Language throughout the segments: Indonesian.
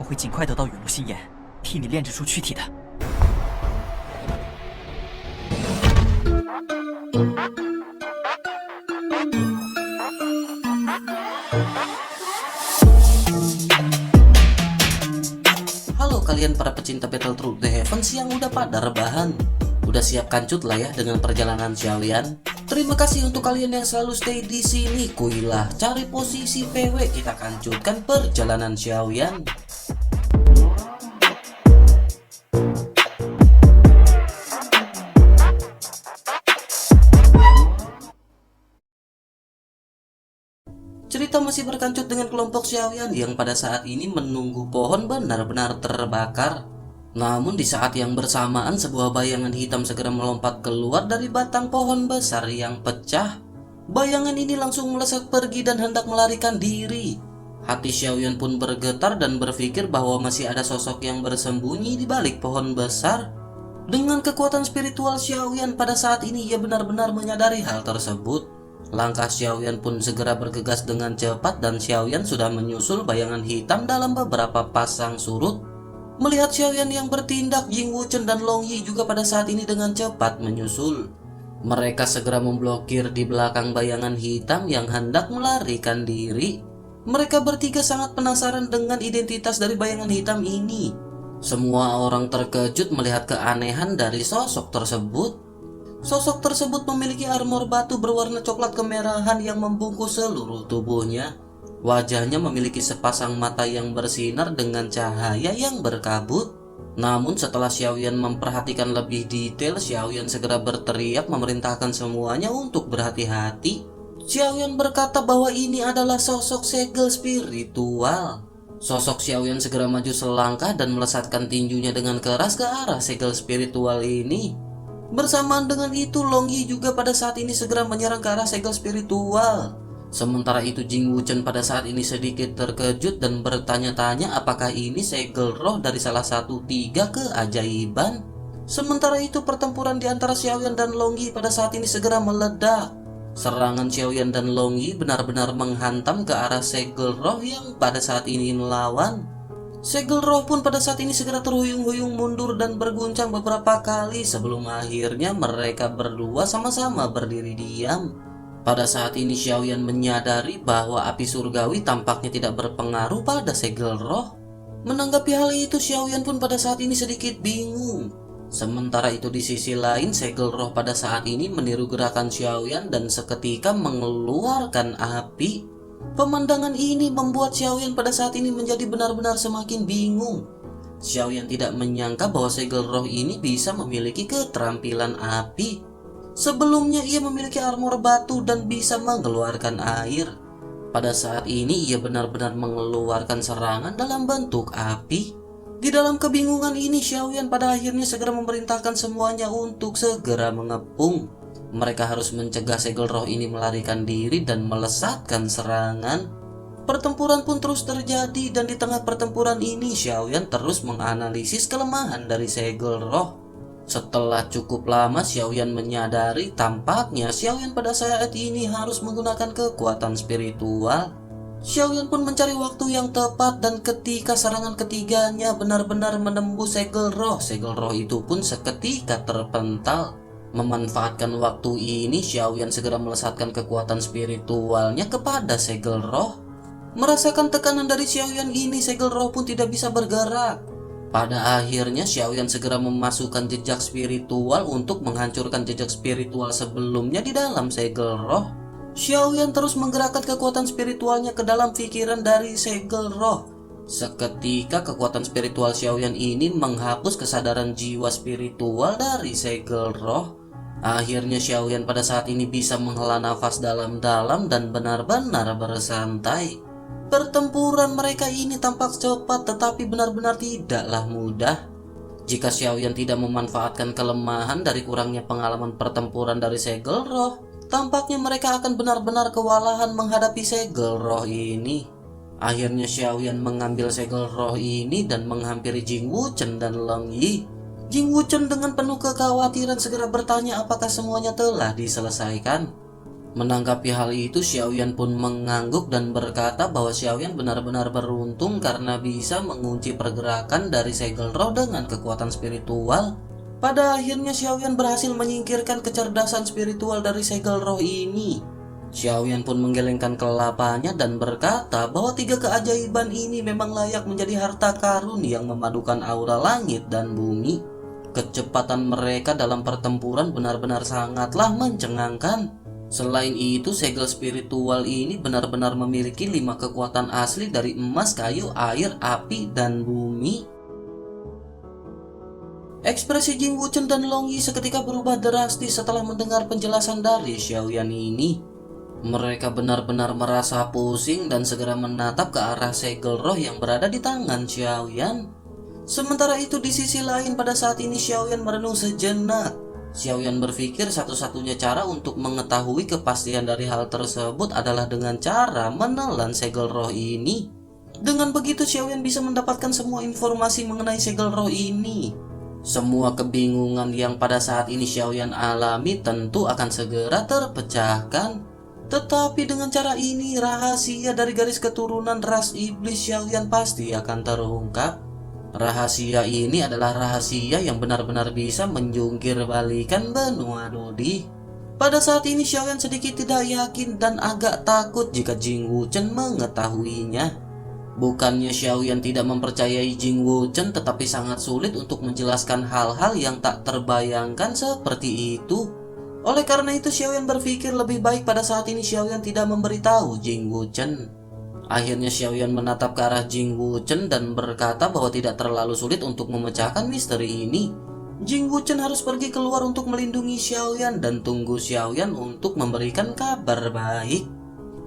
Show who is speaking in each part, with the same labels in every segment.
Speaker 1: 我会尽快得到陨落心炎，替你炼制出躯体的。
Speaker 2: Halo kalian para pecinta Battle Through the Heavens yang udah pada rebahan. Udah siap kancut lah ya dengan perjalanan Xiaoyan. Terima kasih untuk kalian yang selalu stay di sini. Kuilah cari posisi PW, kita kancutkan perjalanan Xiaoyan. Cerita masih berkancut dengan kelompok Xiaoyan yang pada saat ini menunggu pohon benar-benar terbakar. Namun di saat yang bersamaan sebuah bayangan hitam segera melompat keluar dari batang pohon besar yang pecah. Bayangan ini langsung melesat pergi dan hendak melarikan diri. Hati Xiaoyan pun bergetar dan berpikir bahwa masih ada sosok yang bersembunyi di balik pohon besar. Dengan kekuatan spiritual Xiaoyan pada saat ini ia benar-benar menyadari hal tersebut. Langkah Xiaoyan pun segera bergegas dengan cepat dan Xiaoyan sudah menyusul bayangan hitam dalam beberapa pasang surut. Melihat Xiaoyan yang bertindak, Jing Wuchen dan Long Yi juga pada saat ini dengan cepat menyusul. Mereka segera memblokir di belakang bayangan hitam yang hendak melarikan diri. Mereka bertiga sangat penasaran dengan identitas dari bayangan hitam ini. Semua orang terkejut melihat keanehan dari sosok tersebut. Sosok tersebut memiliki armor batu berwarna coklat kemerahan yang membungkus seluruh tubuhnya. Wajahnya memiliki sepasang mata yang bersinar dengan cahaya yang berkabut. Namun setelah Xiaoyan memperhatikan lebih detail, Xiaoyan segera berteriak memerintahkan semuanya untuk berhati-hati. Xiaoyan berkata bahwa ini adalah sosok segel spiritual. Sosok Xiaoyan segera maju selangkah dan melesatkan tinjunya dengan keras ke arah segel spiritual ini. Bersamaan dengan itu, Long Yi juga pada saat ini segera menyerang ke arah segel spiritual. Sementara itu Jing Wuchen pada saat ini sedikit terkejut dan bertanya-tanya apakah ini segel roh dari salah satu 3 keajaiban. Sementara itu pertempuran di antara Xiaoyan dan Long Yi pada saat ini segera meledak. Serangan Xiaoyan dan Long Yi benar-benar menghantam ke arah segel roh yang pada saat ini melawan. Segel roh pun pada saat ini segera terhuyung-huyung mundur dan berguncang beberapa kali sebelum akhirnya mereka berdua sama-sama berdiri diam. Pada saat ini Xiaoyan menyadari bahwa api surgawi tampaknya tidak berpengaruh pada segel roh. Menanggapi hal itu, Xiaoyan pun pada saat ini sedikit bingung. Sementara itu di sisi lain, segel roh pada saat ini meniru gerakan Xiaoyan dan seketika mengeluarkan api. Pemandangan ini membuat Xiaoyan pada saat ini menjadi benar-benar semakin bingung. Xiaoyan tidak menyangka bahwa segel roh ini bisa memiliki keterampilan api. Sebelumnya ia memiliki armor batu dan bisa mengeluarkan air. Pada saat ini ia benar-benar mengeluarkan serangan dalam bentuk api. Di dalam kebingungan ini Xiaoyan pada akhirnya segera memerintahkan semuanya untuk segera mengepung. Mereka harus mencegah segel roh ini melarikan diri dan melesatkan serangan. Pertempuran pun terus terjadi dan di tengah pertempuran ini Xiaoyan terus menganalisis kelemahan dari segel roh. Setelah cukup lama Xiaoyan menyadari tampaknya Xiaoyan pada saat ini harus menggunakan kekuatan spiritual. Xiaoyan pun mencari waktu yang tepat dan ketika serangan ketiganya benar-benar menembus segel roh itu pun seketika terpental. Memanfaatkan waktu ini Xiaoyan segera melesatkan kekuatan spiritualnya kepada segel roh. Merasakan tekanan dari Xiaoyan ini segel roh pun tidak bisa bergerak. Pada akhirnya Xiaoyan segera memasukkan jejak spiritual untuk menghancurkan jejak spiritual sebelumnya di dalam segel roh. Xiaoyan terus menggerakkan kekuatan spiritualnya ke dalam pikiran dari segel roh. Seketika kekuatan spiritual Xiaoyan ini menghapus kesadaran jiwa spiritual dari segel roh. Akhirnya Xiaoyan pada saat ini bisa menghela nafas dalam-dalam dan benar-benar bersantai. Pertempuran mereka ini tampak cepat tetapi benar-benar tidaklah mudah. Jika Xiaoyan tidak memanfaatkan kelemahan dari kurangnya pengalaman pertempuran dari segel roh, tampaknya mereka akan benar-benar kewalahan menghadapi segel roh ini. Akhirnya Xiaoyan mengambil segel roh ini dan menghampiri Jing Wuchen dan Long Yi. Jing Wuchen dengan penuh kekhawatiran segera bertanya apakah semuanya telah diselesaikan. Menanggapi hal itu, Xiaoyan pun mengangguk dan berkata bahwa Xiaoyan benar-benar beruntung karena bisa mengunci pergerakan dari segel roh dengan kekuatan spiritual. Pada akhirnya Xiaoyan berhasil menyingkirkan kecerdasan spiritual dari segel roh ini. Xiaoyan pun menggelengkan kelapanya dan berkata bahwa 3 keajaiban ini memang layak menjadi harta karun yang memadukan aura langit dan bumi. Kecepatan mereka dalam pertempuran benar-benar sangatlah mencengangkan. Selain itu, segel spiritual ini benar-benar memiliki 5 kekuatan asli dari emas, kayu, air, api, dan bumi. Ekspresi Jing Wuchen dan Long Yi seketika berubah drastis setelah mendengar penjelasan dari Xiaoyan ini. Mereka benar-benar merasa pusing dan segera menatap ke arah segel roh yang berada di tangan Xiaoyan. Sementara itu di sisi lain, pada saat ini Xiaoyan merenung sejenak. Xiaoyan berpikir satu-satunya cara untuk mengetahui kepastian dari hal tersebut adalah dengan cara menelan segel roh ini. Dengan begitu Xiaoyan bisa mendapatkan semua informasi mengenai segel roh ini. Semua kebingungan yang pada saat ini Xiaoyan alami tentu akan segera terpecahkan. Tetapi dengan cara ini, rahasia dari garis keturunan ras iblis Xiaoyan pasti akan terungkap. Rahasia ini adalah rahasia yang benar-benar bisa menjungkir balikan benua Dodi. Pada saat ini Xiaoyan sedikit tidak yakin dan agak takut jika Jing Wuchen mengetahuinya. Bukannya Xiaoyan tidak mempercayai Jing Wuchen, tetapi sangat sulit untuk menjelaskan hal-hal yang tak terbayangkan seperti itu. Oleh karena itu Xiaoyan berpikir lebih baik pada saat ini Xiaoyan tidak memberitahu Jing Wuchen. Akhirnya Xiaoyan menatap ke arah Jing Wuchen dan berkata bahwa tidak terlalu sulit untuk memecahkan misteri ini. Jing Wuchen harus pergi keluar untuk melindungi Xiaoyan dan tunggu Xiaoyan untuk memberikan kabar baik.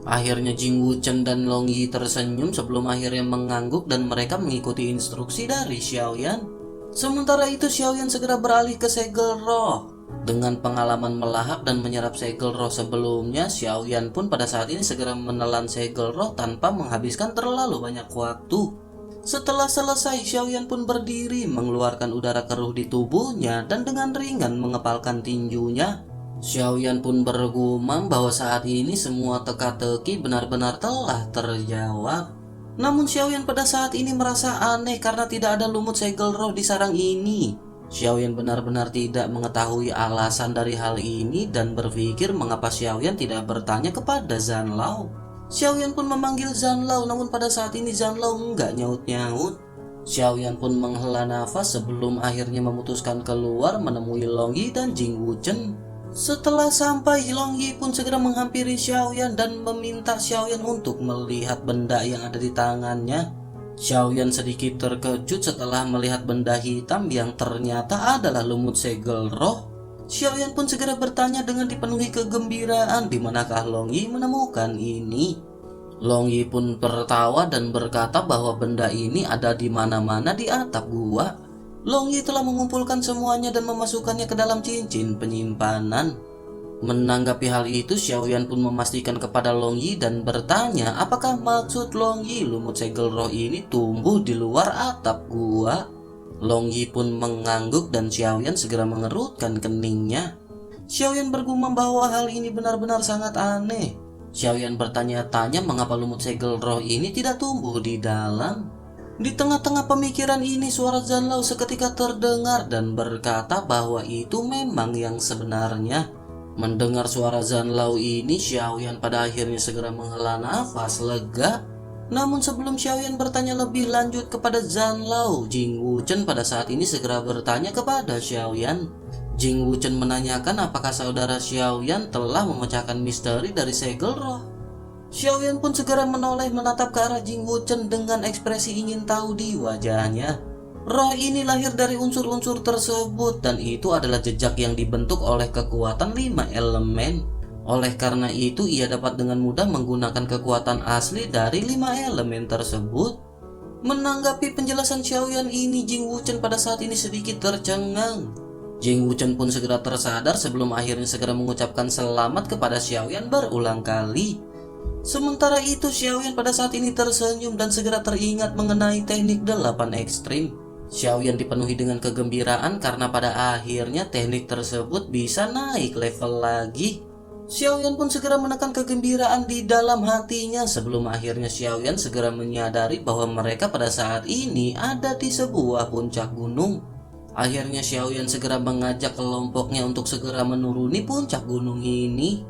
Speaker 2: Akhirnya Jing Wuchen dan Long Yi tersenyum sebelum akhirnya mengangguk dan mereka mengikuti instruksi dari Xiaoyan. Sementara itu Xiaoyan segera beralih ke segel roh. Dengan pengalaman melahap dan menyerap segel roh sebelumnya, Xiaoyan pun pada saat ini segera menelan segel roh tanpa menghabiskan terlalu banyak waktu. Setelah selesai, Xiaoyan pun berdiri, mengeluarkan udara keruh di tubuhnya dan dengan ringan mengepalkan tinjunya. Xiaoyan pun bergumam bahwa saat ini semua teka-teki benar-benar telah terjawab. Namun Xiaoyan pada saat ini merasa aneh karena tidak ada lumut segel roh di sarang ini. Xiaoyan benar-benar tidak mengetahui alasan dari hal ini dan berpikir mengapa Xiaoyan tidak bertanya kepada Zanlao. Xiaoyan pun memanggil Zanlao, namun pada saat ini Zanlao enggak nyaut-nyaut. Xiaoyan pun menghela nafas sebelum akhirnya memutuskan keluar menemui Long Yi dan Jing Wuchen. Setelah sampai, Long Yi pun segera menghampiri Xiaoyan dan meminta Xiaoyan untuk melihat benda yang ada di tangannya. Xiaoyan sedikit terkejut setelah melihat benda hitam yang ternyata adalah lumut segel roh. Xiaoyan pun segera bertanya dengan dipenuhi kegembiraan di manakah Long Yi menemukan ini. Long Yi pun tertawa dan berkata bahwa benda ini ada di mana-mana di atap gua. Long Yi telah mengumpulkan semuanya dan memasukkannya ke dalam cincin penyimpanan. Menanggapi hal itu, Xiaoyan pun memastikan kepada Long Yi dan bertanya apakah maksud Long Yi lumut segel roh ini tumbuh di luar atap gua. Long Yi pun mengangguk dan Xiaoyan segera mengerutkan keningnya. Xiaoyan bergumam bahwa hal ini benar-benar sangat aneh. Xiaoyan bertanya-tanya mengapa lumut segel roh ini tidak tumbuh di dalam. Di tengah-tengah pemikiran ini, suara Zanlao seketika terdengar dan berkata bahwa itu memang yang sebenarnya. Mendengar suara Zanlao ini, Xiaoyan pada akhirnya segera menghela nafas lega. Namun sebelum Xiaoyan bertanya lebih lanjut kepada Zanlao, Jing Wuchen pada saat ini segera bertanya kepada Xiaoyan. Jing Wuchen menanyakan apakah saudara Xiaoyan telah memecahkan misteri dari segel roh. Xiaoyan pun segera menoleh menatap ke arah Jing Wuchen dengan ekspresi ingin tahu di wajahnya. Roh ini lahir dari unsur-unsur tersebut dan itu adalah jejak yang dibentuk oleh kekuatan 5 elemen. Oleh karena itu ia dapat dengan mudah menggunakan kekuatan asli dari 5 elemen tersebut. Menanggapi penjelasan Xiaoyan ini, Jing Wuchen pada saat ini sedikit tercengang. Jing Wuchen pun segera tersadar sebelum akhirnya segera mengucapkan selamat kepada Xiaoyan berulang kali. Sementara itu Xiaoyan pada saat ini tersenyum dan segera teringat mengenai teknik 8 ekstrim. Xiaoyan dipenuhi dengan kegembiraan karena pada akhirnya teknik tersebut bisa naik level lagi. Xiaoyan pun segera menekan kegembiraan di dalam hatinya sebelum akhirnya Xiaoyan segera menyadari bahwa mereka pada saat ini ada di sebuah puncak gunung. Akhirnya Xiaoyan segera mengajak kelompoknya untuk segera menuruni puncak gunung ini.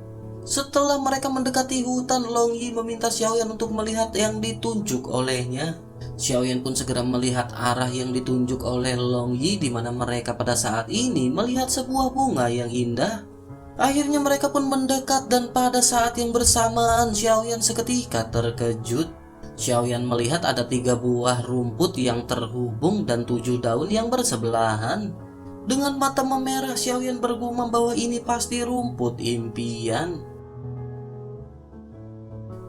Speaker 2: Setelah mereka mendekati hutan, Long Yi meminta Xiaoyan untuk melihat yang ditunjuk olehnya. Xiaoyan pun segera melihat arah yang ditunjuk oleh Long Yi, di mana mereka pada saat ini melihat sebuah bunga yang indah. Akhirnya mereka pun mendekat dan pada saat yang bersamaan Xiaoyan seketika terkejut. Xiaoyan melihat ada 3 buah rumput yang terhubung dan 7 daun yang bersebelahan. Dengan mata memerah Xiaoyan bergumam bahwa ini pasti rumput impian.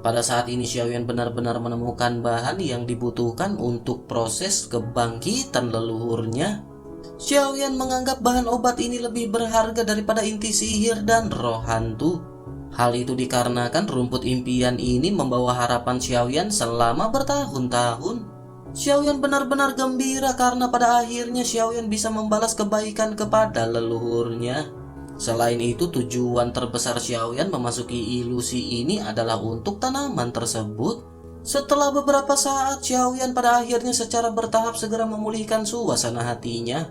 Speaker 2: Pada saat ini Xiaoyan benar-benar menemukan bahan yang dibutuhkan untuk proses kebangkitan leluhurnya. Xiaoyan menganggap bahan obat ini lebih berharga daripada inti sihir dan roh hantu. Hal itu dikarenakan rumput impian ini membawa harapan Xiaoyan selama bertahun-tahun. Xiaoyan benar-benar gembira karena pada akhirnya Xiaoyan bisa membalas kebaikan kepada leluhurnya. Selain itu, tujuan terbesar Xiaoyan memasuki ilusi ini adalah untuk tanaman tersebut. Setelah beberapa saat, Xiaoyan pada akhirnya secara bertahap segera memulihkan suasana hatinya.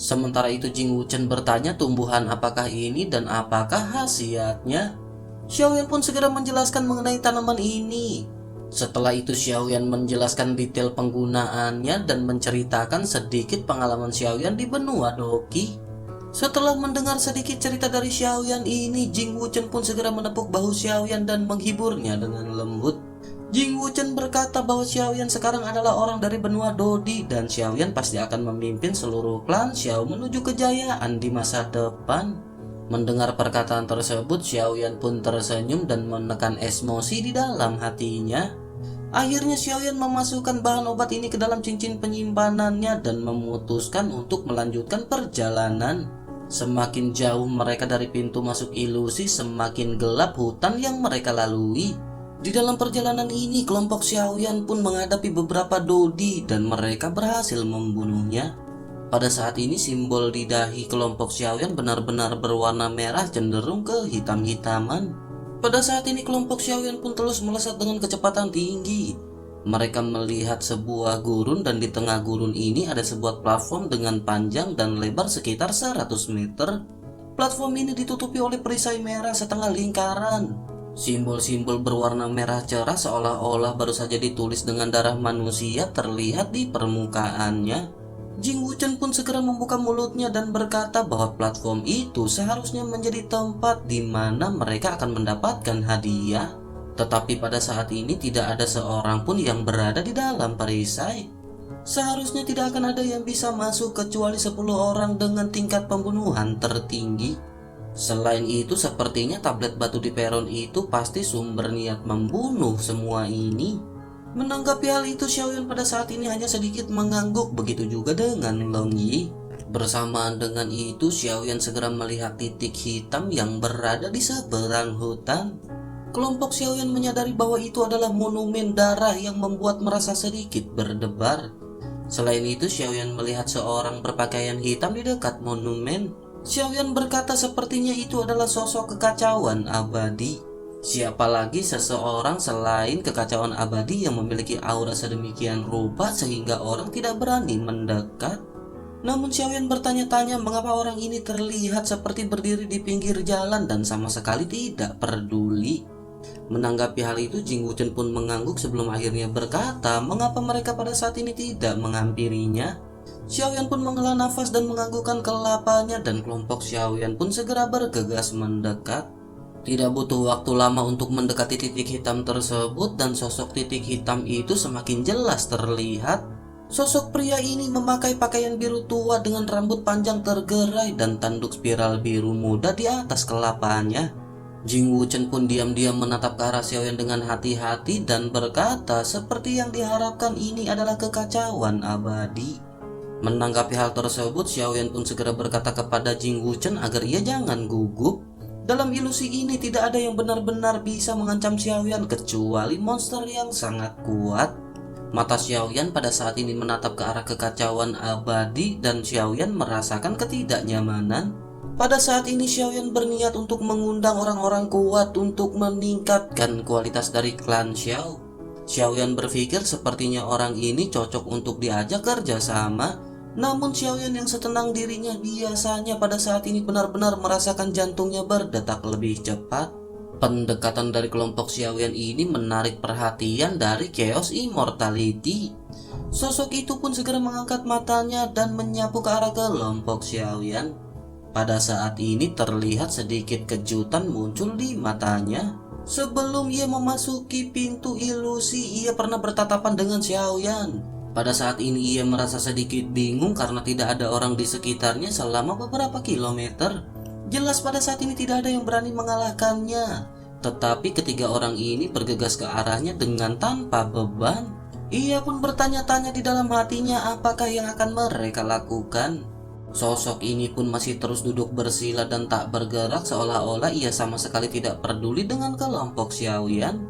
Speaker 2: Sementara itu Jing Wuchen bertanya tumbuhan apakah ini dan apakah khasiatnya. Xiaoyan pun segera menjelaskan mengenai tanaman ini. Setelah itu Xiaoyan menjelaskan detail penggunaannya dan menceritakan sedikit pengalaman Xiaoyan di benua Doqi. Setelah mendengar sedikit cerita dari Xiaoyan ini, Jing Wuchen pun segera menepuk bahu Xiaoyan dan menghiburnya dengan lembut. Jing Wuchen berkata bahwa Xiaoyan sekarang adalah orang dari benua Dodi dan Xiaoyan pasti akan memimpin seluruh klan Xiao menuju kejayaan di masa depan. Mendengar perkataan tersebut, Xiaoyan pun tersenyum dan menekan emosi di dalam hatinya. Akhirnya Xiaoyan memasukkan bahan obat ini ke dalam cincin penyimpanannya dan memutuskan untuk melanjutkan perjalanan. Semakin jauh mereka dari pintu masuk ilusi, semakin gelap hutan yang mereka lalui. Di dalam perjalanan ini, kelompok Xiaoyan pun menghadapi beberapa Dodi dan mereka berhasil membunuhnya. Pada saat ini, simbol di dahi kelompok Xiaoyan benar-benar berwarna merah cenderung ke hitam-hitaman. Pada saat ini, kelompok Xiaoyan pun terus melesat dengan kecepatan tinggi. Mereka melihat sebuah gurun dan di tengah gurun ini ada sebuah platform dengan panjang dan lebar sekitar 100 meter. Platform ini ditutupi oleh perisai merah setengah lingkaran. Simbol-simbol berwarna merah cerah seolah-olah baru saja ditulis dengan darah manusia terlihat di permukaannya. Jing Wuchen pun segera membuka mulutnya dan berkata bahwa platform itu seharusnya menjadi tempat di mana mereka akan mendapatkan hadiah. Tetapi pada saat ini tidak ada seorang pun yang berada di dalam perisai. Seharusnya tidak akan ada yang bisa masuk kecuali 10 orang dengan tingkat pembunuhan tertinggi. Selain itu, sepertinya tablet batu di peron itu pasti sumber niat membunuh semua ini. Menanggapi hal itu, Xiaoyan pada saat ini hanya sedikit mengangguk, begitu juga dengan Long Yi. Bersamaan dengan itu, Xiaoyan segera melihat titik hitam yang berada di seberang hutan. Kelompok Xiaoyan menyadari bahwa itu adalah monumen darah yang membuat merasa sedikit berdebar. Selain itu, Xiaoyan melihat seorang berpakaian hitam di dekat monumen. Xiaoyan berkata sepertinya itu adalah sosok kekacauan abadi. Siapa lagi seseorang selain kekacauan abadi yang memiliki aura sedemikian rupa sehingga orang tidak berani mendekat? Namun Xiaoyan bertanya-tanya mengapa orang ini terlihat seperti berdiri di pinggir jalan dan sama sekali tidak peduli. Menanggapi hal itu, Jing Wuchen pun mengangguk sebelum akhirnya berkata mengapa mereka pada saat ini tidak menghampirinya. Xiaoyan pun menghela nafas dan menganggukkan kelapanya dan kelompok Xiaoyan pun segera bergegas mendekat. Tidak butuh waktu lama untuk mendekati titik hitam tersebut dan sosok titik hitam itu semakin jelas terlihat. Sosok pria ini memakai pakaian biru tua dengan rambut panjang tergerai dan tanduk spiral biru muda di atas kelapanya. Jing Wuchen pun diam-diam menatap ke arah Xiaoyan dengan hati-hati dan berkata seperti yang diharapkan ini adalah kekacauan abadi. Menanggapi hal tersebut, Xiaoyan pun segera berkata kepada Jing Wuchen agar ia jangan gugup. Dalam ilusi ini tidak ada yang benar-benar bisa mengancam Xiaoyan kecuali monster yang sangat kuat. Mata Xiaoyan pada saat ini menatap ke arah kekacauan abadi dan Xiaoyan merasakan ketidaknyamanan. Pada saat ini Xiaoyan berniat untuk mengundang orang-orang kuat untuk meningkatkan kualitas dari klan Xiao. Xiaoyan berpikir sepertinya orang ini cocok untuk diajak kerja sama. Namun Xiaoyan yang setenang dirinya biasanya pada saat ini benar-benar merasakan jantungnya berdetak lebih cepat. Pendekatan dari kelompok Xiaoyan ini menarik perhatian dari Chaos Immortality. Sosok itu pun segera mengangkat matanya dan menyapu ke arah kelompok Xiaoyan. Pada saat ini terlihat sedikit kejutan muncul di matanya. Sebelum ia memasuki pintu ilusi, ia pernah bertatapan dengan Xiaoyan. Pada saat ini ia merasa sedikit bingung karena tidak ada orang di sekitarnya selama beberapa kilometer. Jelas pada saat ini tidak ada yang berani mengalahkannya. Tetapi ketiga orang ini bergegas ke arahnya dengan tanpa beban. Ia pun bertanya-tanya di dalam hatinya apakah yang akan mereka lakukan. Sosok ini pun masih terus duduk bersila dan tak bergerak seolah-olah ia sama sekali tidak peduli dengan kelompok Xiaoyan.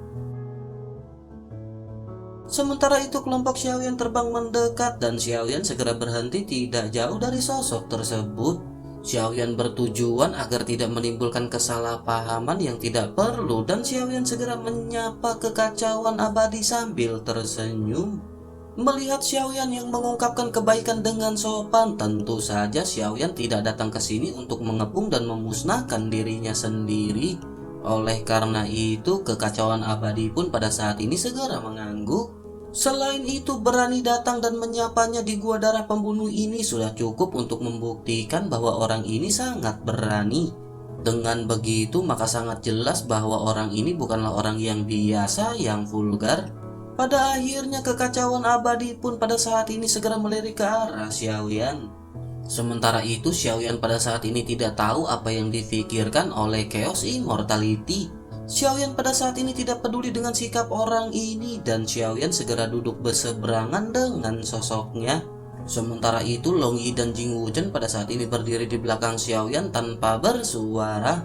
Speaker 2: Sementara itu kelompok Xiaoyan terbang mendekat dan Xiaoyan segera berhenti tidak jauh dari sosok tersebut. Xiaoyan bertujuan agar tidak menimbulkan kesalahpahaman yang tidak perlu dan Xiaoyan segera menyapa kekacauan abadi sambil tersenyum. Melihat Xiaoyan yang mengungkapkan kebaikan dengan sopan, tentu saja Xiaoyan tidak datang ke sini untuk mengepung dan memusnahkan dirinya sendiri. Oleh karena itu, kekacauan abadi pun pada saat ini segera mengangguk. Selain itu, berani datang dan menyapanya di gua darah pembunuh ini sudah cukup untuk membuktikan bahwa orang ini sangat berani. Dengan begitu, maka sangat jelas bahwa orang ini bukanlah orang yang biasa, yang vulgar. Pada akhirnya kekacauan abadi pun pada saat ini segera melirik ke arah Xiaoyan. Sementara itu Xiaoyan pada saat ini tidak tahu apa yang difikirkan oleh Chaos Immortality. Xiaoyan pada saat ini tidak peduli dengan sikap orang ini dan Xiaoyan segera duduk berseberangan dengan sosoknya. Sementara itu Long Yi dan Jing Wuzhen pada saat ini berdiri di belakang Xiaoyan tanpa bersuara.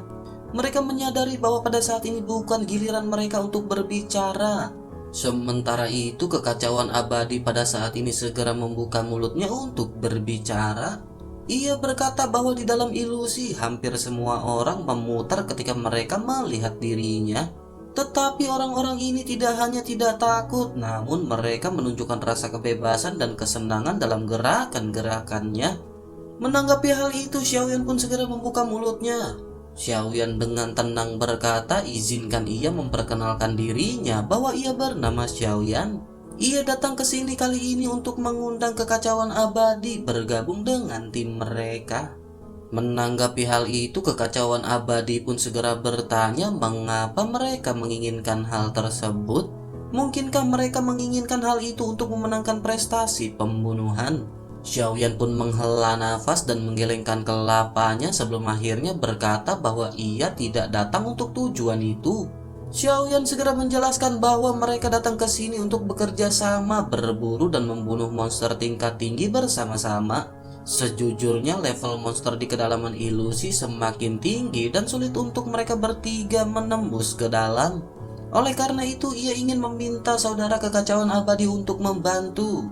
Speaker 2: Mereka menyadari bahwa pada saat ini bukan giliran mereka untuk berbicara. Sementara itu kekacauan abadi pada saat ini segera membuka mulutnya untuk berbicara. Ia berkata bahwa di dalam ilusi hampir semua orang memutar ketika mereka melihat dirinya. Tetapi orang-orang ini tidak hanya tidak takut, namun mereka menunjukkan rasa kebebasan dan kesenangan dalam gerakan-gerakannya. Menanggapi hal itu, Xiaoyan pun segera membuka mulutnya. Xiaoyan dengan tenang berkata izinkan ia memperkenalkan dirinya bahwa ia bernama Xiaoyan. Ia datang ke sini kali ini untuk mengundang kekacauan abadi bergabung dengan tim mereka. Menanggapi hal itu, kekacauan abadi pun segera bertanya mengapa mereka menginginkan hal tersebut. Mungkinkah mereka menginginkan hal itu untuk memenangkan prestasi pembunuhan? Xiaoyan pun menghela nafas dan menggelengkan kelapanya sebelum akhirnya berkata bahwa ia tidak datang untuk tujuan itu. Xiaoyan segera menjelaskan bahwa mereka datang ke sini untuk bekerja sama, berburu dan membunuh monster tingkat tinggi bersama-sama. Sejujurnya level monster di kedalaman ilusi semakin tinggi dan sulit untuk mereka bertiga menembus ke dalam. Oleh karena itu ia ingin meminta saudara kekacauan abadi untuk membantu.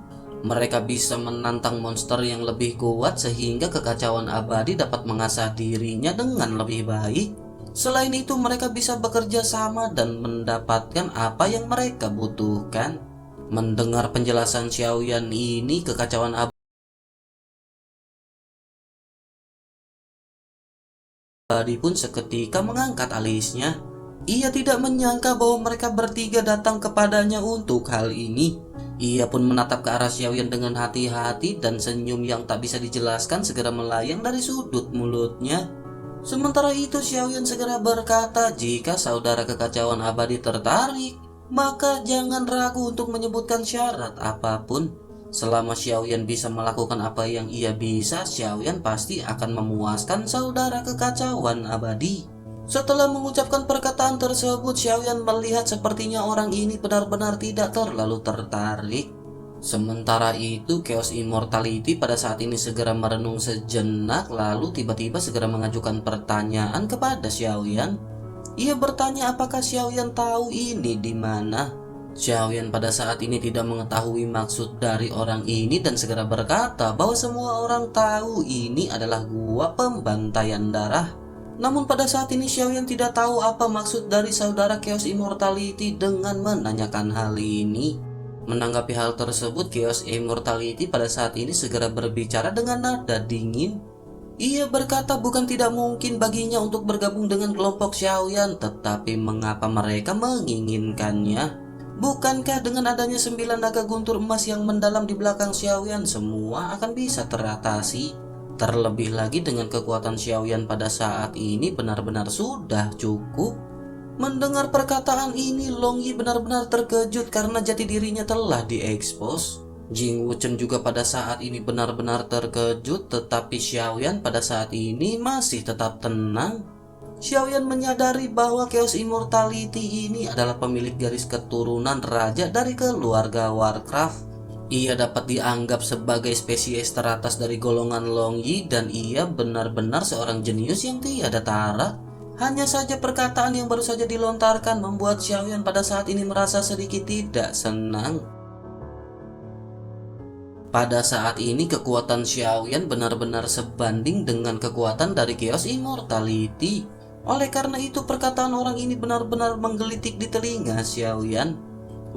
Speaker 2: Mereka bisa menantang monster yang lebih kuat sehingga kekacauan abadi dapat mengasah dirinya dengan lebih baik. Selain itu mereka bisa bekerja sama dan mendapatkan apa yang mereka butuhkan. Mendengar penjelasan Xiaoyan ini, kekacauan abadi pun seketika mengangkat alisnya. Ia tidak menyangka bahwa mereka bertiga datang kepadanya untuk hal ini. Ia pun menatap ke arah Xiaoyan dengan hati-hati dan senyum yang tak bisa dijelaskan segera melayang dari sudut mulutnya. Sementara itu Xiaoyan segera berkata jika saudara kekacauan abadi tertarik, maka jangan ragu untuk menyebutkan syarat apapun. Selama Xiaoyan bisa melakukan apa yang ia bisa, Xiaoyan pasti akan memuaskan saudara kekacauan abadi. Setelah mengucapkan perkataan tersebut, Xiaoyan melihat sepertinya orang ini benar-benar tidak terlalu tertarik. Sementara itu, Chaos Immortality pada saat ini segera merenung sejenak, lalu tiba-tiba segera mengajukan pertanyaan kepada Xiaoyan. Ia bertanya apakah Xiaoyan tahu ini di mana. Xiaoyan pada saat ini tidak mengetahui maksud dari orang ini dan segera berkata bahwa semua orang tahu ini adalah gua pembantaian darah. Namun pada saat ini Xiaoyan tidak tahu apa maksud dari saudara Chaos Immortality dengan menanyakan hal ini. Menanggapi hal tersebut, Chaos Immortality pada saat ini segera berbicara dengan nada dingin. Ia berkata bukan tidak mungkin baginya untuk bergabung dengan kelompok Xiaoyan, tetapi mengapa mereka menginginkannya? Bukankah dengan adanya 9 naga guntur emas yang mendalam di belakang Xiaoyan, semua akan bisa teratasi? Terlebih lagi dengan kekuatan Xiaoyan pada saat ini benar-benar sudah cukup. Mendengar perkataan ini, Long Yi benar-benar terkejut karena jati dirinya telah diekspos. Jing Wuchen juga pada saat ini benar-benar terkejut, tetapi Xiaoyan pada saat ini masih tetap tenang. Xiaoyan menyadari bahwa Chaos Immortality ini adalah pemilik garis keturunan raja dari keluarga Warcraft. Ia dapat dianggap sebagai spesies teratas dari golongan Long Yi dan ia benar-benar seorang jenius yang tiada tara. Hanya saja perkataan yang baru saja dilontarkan membuat Xiaoyan pada saat ini merasa sedikit tidak senang. Pada saat ini kekuatan Xiaoyan benar-benar sebanding dengan kekuatan dari Chaos Immortality. Oleh karena itu perkataan orang ini benar-benar menggelitik di telinga Xiaoyan.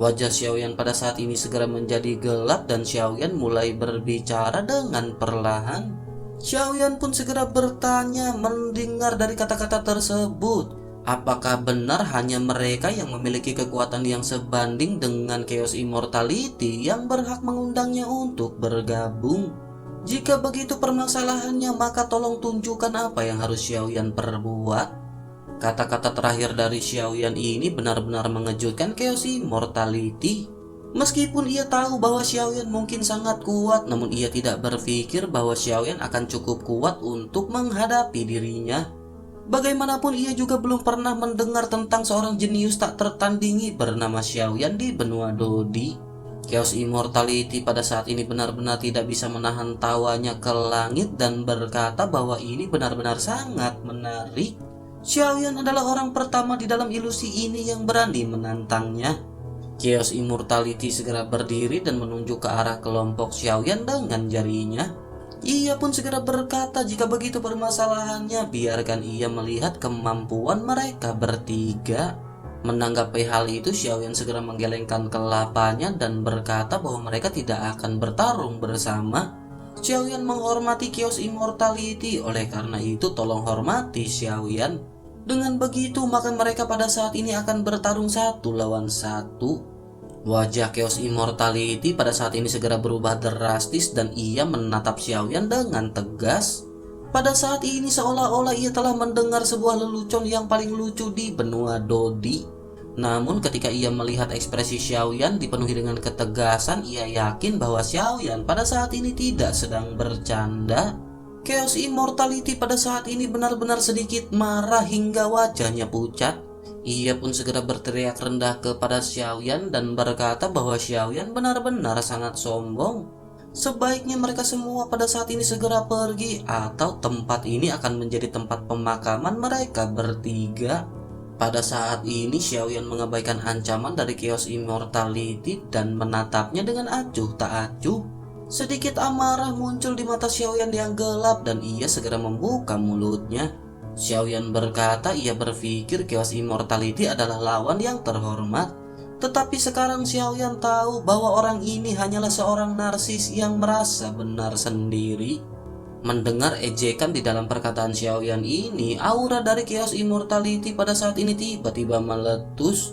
Speaker 2: Wajah Xiaoyan pada saat ini segera menjadi gelap dan Xiaoyan mulai berbicara dengan perlahan. Xiaoyan pun segera bertanya mendengar dari kata-kata tersebut. Apakah benar hanya mereka yang memiliki kekuatan yang sebanding dengan Chaos Immortality yang berhak mengundangnya untuk bergabung? Jika begitu permasalahannya, maka tolong tunjukkan apa yang harus Xiaoyan perbuat. Kata-kata terakhir dari Xiaoyan ini benar-benar mengejutkan Chaos Immortality. Meskipun ia tahu bahwa Xiaoyan mungkin sangat kuat, namun ia tidak berpikir bahwa Xiaoyan akan cukup kuat untuk menghadapi dirinya. Bagaimanapun ia juga belum pernah mendengar tentang seorang jenius tak tertandingi bernama Xiaoyan di benua Dodi. Chaos Immortality pada saat ini benar-benar tidak bisa menahan tawanya ke langit dan berkata bahwa ini benar-benar sangat menarik. Xiaoyan adalah orang pertama di dalam ilusi ini yang berani menantangnya. Chaos Immortality segera berdiri dan menunjuk ke arah kelompok Xiaoyan dengan jarinya. Ia pun segera berkata jika begitu permasalahannya, biarkan ia melihat kemampuan mereka bertiga. Menanggapi hal itu, Xiaoyan segera menggelengkan kelapanya dan berkata bahwa mereka tidak akan bertarung bersama. Xiaoyan menghormati Chaos Immortality, oleh karena itu tolong hormati Xiaoyan. Dengan begitu, maka mereka pada saat ini akan bertarung 1 lawan 1. Wajah Chaos Immortality pada saat ini segera berubah drastis dan ia menatap Xiaoyan dengan tegas. Pada saat ini seolah-olah ia telah mendengar sebuah lelucon yang paling lucu di benua Dodi. Namun ketika ia melihat ekspresi Xiaoyan dipenuhi dengan ketegasan, ia yakin bahwa Xiaoyan pada saat ini tidak sedang bercanda. Chaos Immortality pada saat ini benar-benar sedikit marah hingga wajahnya pucat. Ia pun segera berteriak rendah kepada Xiaoyan dan berkata bahwa Xiaoyan benar-benar sangat sombong. Sebaiknya mereka semua pada saat ini segera pergi atau tempat ini akan menjadi tempat pemakaman mereka bertiga. Pada saat ini Xiaoyan mengabaikan ancaman dari Chaos Immortality dan menatapnya dengan acuh tak acuh. Sedikit amarah muncul di mata Xiaoyan yang gelap dan ia segera membuka mulutnya. Xiaoyan berkata ia berpikir Chaos Immortality adalah lawan yang terhormat. Tetapi sekarang Xiaoyan tahu bahwa orang ini hanyalah seorang narsis yang merasa benar sendiri. Mendengar ejekan di dalam perkataan Xiaoyan ini, aura dari Chaos Immortality pada saat ini tiba-tiba meletus.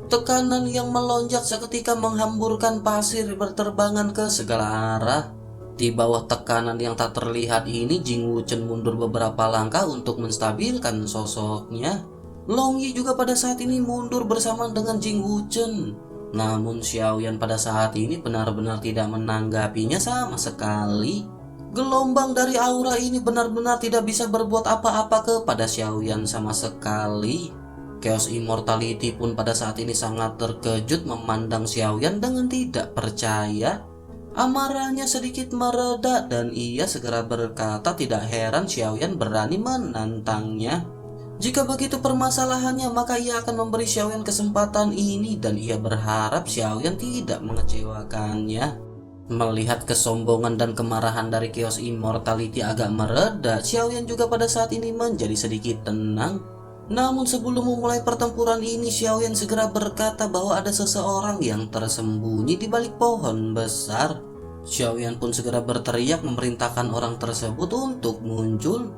Speaker 2: Tekanan yang melonjak seketika menghamburkan pasir berterbangan ke segala arah. Di bawah tekanan yang tak terlihat ini, Jing Wuchen mundur beberapa langkah untuk menstabilkan sosoknya. Long Yi juga pada saat ini mundur bersama dengan Jing Wuchen. Namun Xiaoyan pada saat ini benar-benar tidak menanggapinya sama sekali. Gelombang dari aura ini benar-benar tidak bisa berbuat apa-apa kepada Xiaoyan sama sekali. Chaos Immortality pun pada saat ini sangat terkejut memandang Xiaoyan dengan tidak percaya. Amarahnya sedikit mereda dan ia segera berkata tidak heran Xiaoyan berani menantangnya. Jika begitu permasalahannya, maka ia akan memberi Xiaoyan kesempatan ini dan ia berharap Xiaoyan tidak mengecewakannya. Melihat kesombongan dan kemarahan dari Chaos Immortality agak mereda, Xiaoyan juga pada saat ini menjadi sedikit tenang. Namun sebelum memulai pertempuran ini, Xiaoyan segera berkata bahwa ada seseorang yang tersembunyi di balik pohon besar. Xiaoyan pun segera berteriak memerintahkan orang tersebut untuk muncul.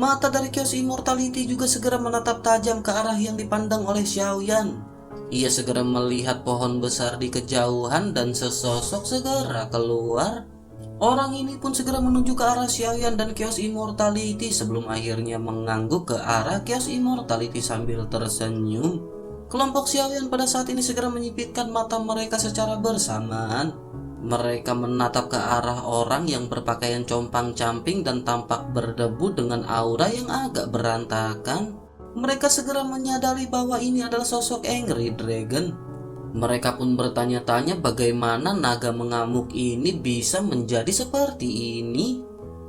Speaker 2: Mata dari Chaos Immortality juga segera menatap tajam ke arah yang dipandang oleh Xiaoyan. Ia segera melihat pohon besar di kejauhan dan sesosok segera keluar. Orang ini pun segera menuju ke arah Xiaoyan dan Chaos Immortality sebelum akhirnya mengangguk ke arah Chaos Immortality sambil tersenyum. Kelompok Xiaoyan pada saat ini segera menyipitkan mata mereka secara bersamaan. Mereka menatap ke arah orang yang berpakaian compang-camping dan tampak berdebu dengan aura yang agak berantakan. Mereka segera menyadari bahwa ini adalah sosok Angry Dragon. Mereka pun bertanya-tanya bagaimana naga mengamuk ini bisa menjadi seperti ini.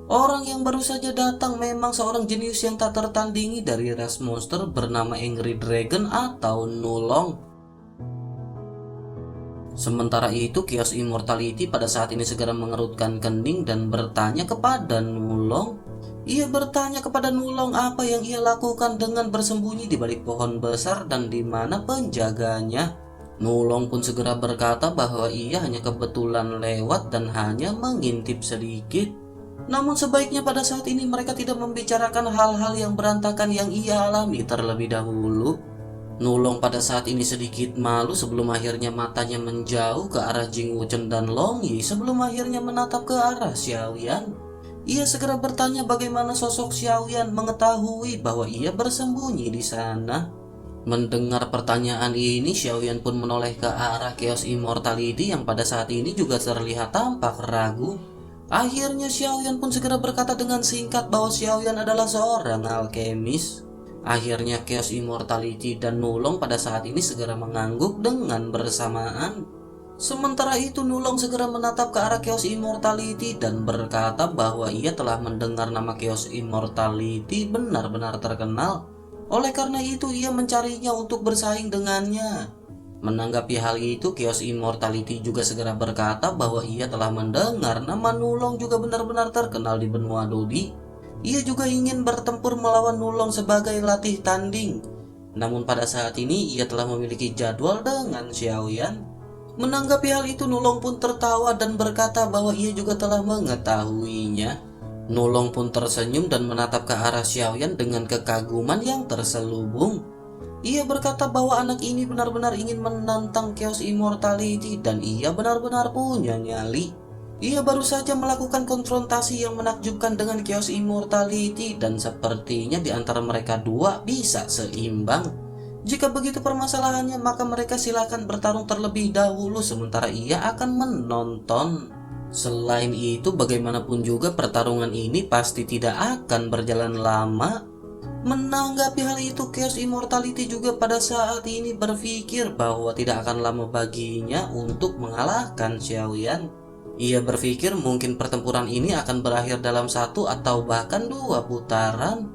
Speaker 2: Orang yang baru saja datang memang seorang jenius yang tak tertandingi dari ras monster bernama Angry Dragon atau Nulong. Sementara itu, Chaos Immortality pada saat ini segera mengerutkan kening dan bertanya kepada Nulong. Ia bertanya kepada Nulong apa yang ia lakukan dengan bersembunyi di balik pohon besar dan di mana penjaganya. Nulong pun segera berkata bahwa ia hanya kebetulan lewat dan hanya mengintip sedikit. Namun sebaiknya pada saat ini mereka tidak membicarakan hal-hal yang berantakan yang ia alami terlebih dahulu. Nulong pada saat ini sedikit malu sebelum akhirnya matanya menjauh ke arah Jing Wuchen dan Long Yi sebelum akhirnya menatap ke arah Xiaoyan. Ia segera bertanya bagaimana sosok Xiaoyan mengetahui bahwa ia bersembunyi di sana. Mendengar pertanyaan ini, Xiaoyan pun menoleh ke arah Chaos Immortality yang pada saat ini juga terlihat tampak ragu. Akhirnya Xiaoyan pun segera berkata dengan singkat bahwa Xiaoyan adalah seorang alkemis. Akhirnya Chaos Immortality dan Nulong pada saat ini segera mengangguk dengan bersamaan. Sementara itu Nulong segera menatap ke arah Chaos Immortality dan berkata bahwa ia telah mendengar nama Chaos Immortality benar-benar terkenal. Oleh karena itu ia mencarinya untuk bersaing dengannya. Menanggapi hal itu, Chaos Immortality juga segera berkata bahwa ia telah mendengar nama Nulong juga benar-benar terkenal di benua Dodi. Ia juga ingin bertempur melawan Nulong sebagai latih tanding. Namun pada saat ini ia telah memiliki jadwal dengan Xiaoyan. Menanggapi hal itu, Nulong pun tertawa dan berkata bahwa ia juga telah mengetahuinya. Nulong pun tersenyum dan menatap ke arah Xiaoyan dengan kekaguman yang terselubung. Ia berkata bahwa anak ini benar-benar ingin menantang Chaos Immortality dan ia benar-benar punya nyali. Ia baru saja melakukan konfrontasi yang menakjubkan dengan Chaos Immortality dan sepertinya di antara mereka dua bisa seimbang. Jika begitu permasalahannya, maka mereka silakan bertarung terlebih dahulu sementara ia akan menonton. Selain itu, bagaimanapun juga pertarungan ini pasti tidak akan berjalan lama. Menanggapi hal itu, Chaos Immortality juga pada saat ini berpikir bahwa tidak akan lama baginya untuk mengalahkan Xiaoyan. Ia berpikir mungkin pertempuran ini akan berakhir dalam 1 atau bahkan 2 putaran.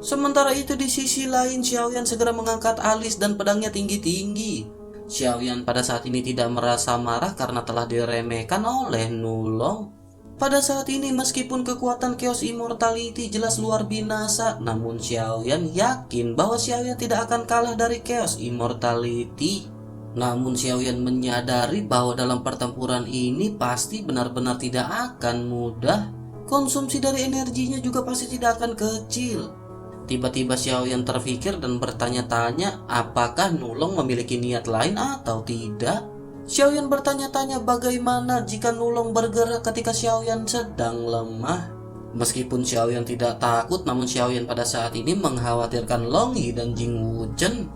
Speaker 2: Sementara itu di sisi lain, Xiaoyan segera mengangkat alis dan pedangnya tinggi-tinggi. Xiaoyan pada saat ini tidak merasa marah karena telah diremehkan oleh Nulong. Pada saat ini meskipun kekuatan Chaos Immortality jelas luar binasa, namun Xiaoyan yakin bahwa Xiaoyan tidak akan kalah dari Chaos Immortality. Namun Xiaoyan menyadari bahwa dalam pertempuran ini pasti benar-benar tidak akan mudah. Konsumsi dari energinya juga pasti tidak akan kecil. Tiba-tiba Xiaoyan terpikir dan bertanya-tanya apakah Nulong memiliki niat lain atau tidak. Xiaoyan bertanya-tanya bagaimana jika Nulong bergerak ketika Xiaoyan sedang lemah. Meskipun Xiaoyan tidak takut, namun Xiaoyan pada saat ini mengkhawatirkan Long Yi dan Jing Wuchen.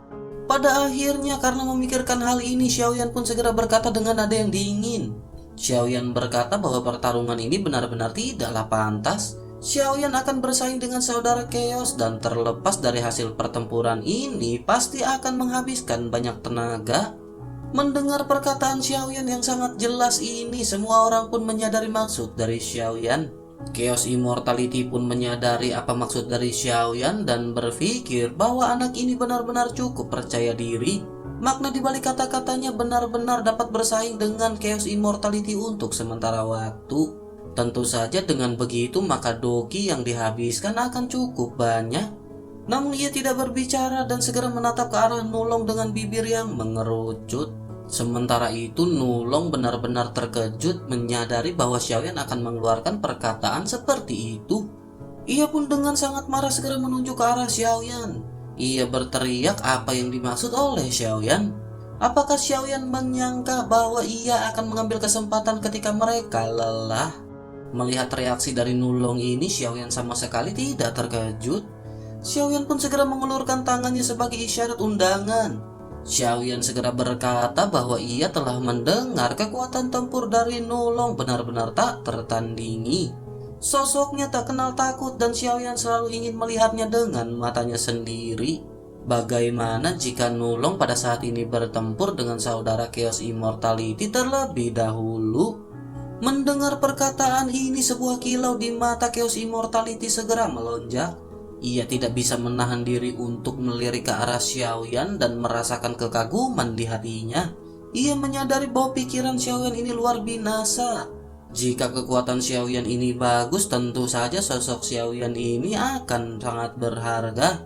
Speaker 2: Pada akhirnya karena memikirkan hal ini, Xiaoyan pun segera berkata dengan nada yang dingin. Xiaoyan berkata bahwa pertarungan ini benar-benar tidaklah pantas. Xiaoyan akan bersaing dengan saudara Chaos dan terlepas dari hasil pertempuran ini pasti akan menghabiskan banyak tenaga. Mendengar perkataan Xiaoyan yang sangat jelas ini, semua orang pun menyadari maksud dari Xiaoyan. Chaos Immortality pun menyadari apa maksud dari Xiaoyan dan berpikir bahwa anak ini benar-benar cukup percaya diri. Makna di balik kata-katanya benar-benar dapat bersaing dengan Chaos Immortality untuk sementara waktu. Tentu saja dengan begitu maka doki yang dihabiskan akan cukup banyak. Namun ia tidak berbicara dan segera menatap ke arah Nulong dengan bibir yang mengerucut. Sementara itu Nulong benar-benar terkejut menyadari bahwa Xiaoyan akan mengeluarkan perkataan seperti itu. Ia pun dengan sangat marah segera menunjuk ke arah Xiaoyan. Ia berteriak apa yang dimaksud oleh Xiaoyan. Apakah Xiaoyan menyangka bahwa ia akan mengambil kesempatan ketika mereka lelah? Melihat reaksi dari Nulong ini, Xiaoyan sama sekali tidak terkejut. Xiaoyan pun segera mengulurkan tangannya sebagai isyarat undangan. Xiaoyan segera berkata bahwa ia telah mendengar kekuatan tempur dari Nulong benar-benar tak tertandingi. Sosoknya tak kenal takut dan Xiaoyan selalu ingin melihatnya dengan matanya sendiri. Bagaimana jika Nulong pada saat ini bertempur dengan saudara Chaos Immortality terlebih dahulu? Mendengar perkataan ini, sebuah kilau di mata Chaos Immortality segera melonjak. Ia tidak bisa menahan diri untuk melirik ke arah Xiaoyan dan merasakan kekaguman di hatinya. Ia menyadari bahwa pikiran Xiaoyan ini luar binasa. Jika kekuatan Xiaoyan ini bagus, tentu saja sosok Xiaoyan ini akan sangat berharga.